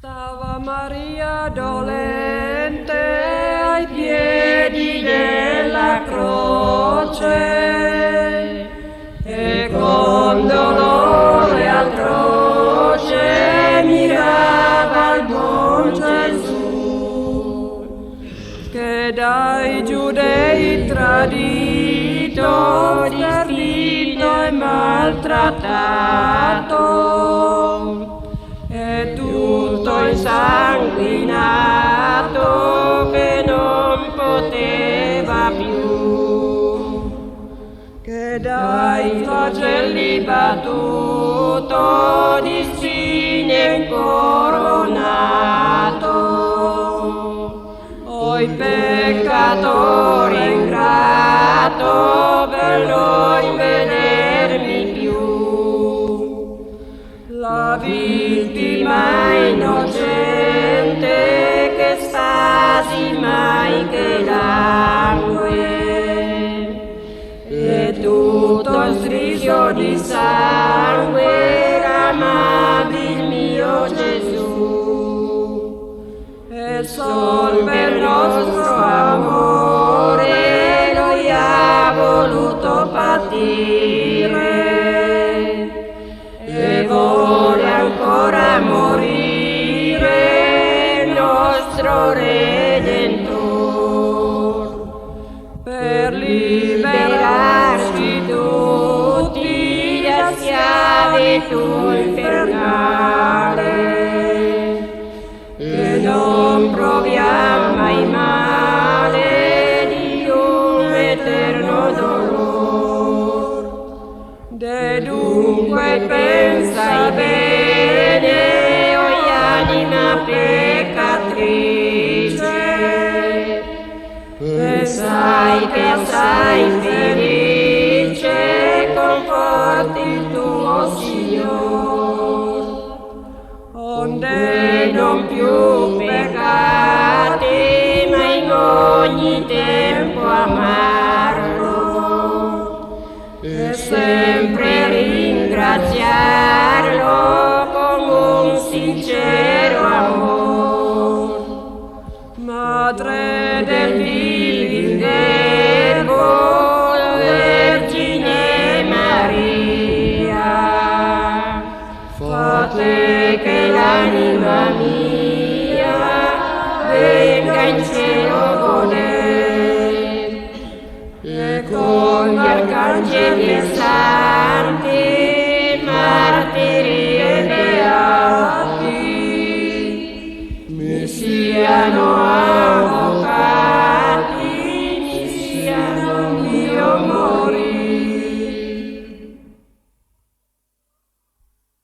Stava Maria dolente ai piedi della croce e con dolore atroce mirava il buon Gesù, che dai giudei tradito, distretto e maltrattato, e tutto insanguinato che non poteva più, che dai flagelli battuto di spine incoronato, oi peccatore ingrato per non vedermi più. La vittima innocente che spasima e che langue, e tutto il striscio di sangue amabil mio Gesù, e sol per nostro amore lui ha voluto patire, e vuole ancora morire nostro Redentor, per liberarci tutti da schiavitù infernale, e non proviamo mai male di un eterno dolore. Dunque pensai bene, o anima peccatrice, pensai che assai felice conforti il tuo Signore, onde non più peccati, ma in ogni tempo amarlo, e sempre ringraziarlo con un sincero amor. Madre del Divin Verbo, Vergine Maria, fate che l'anima mia venga in cielo goder, e con gli arcangeli e santi, martiri e beati, mi siano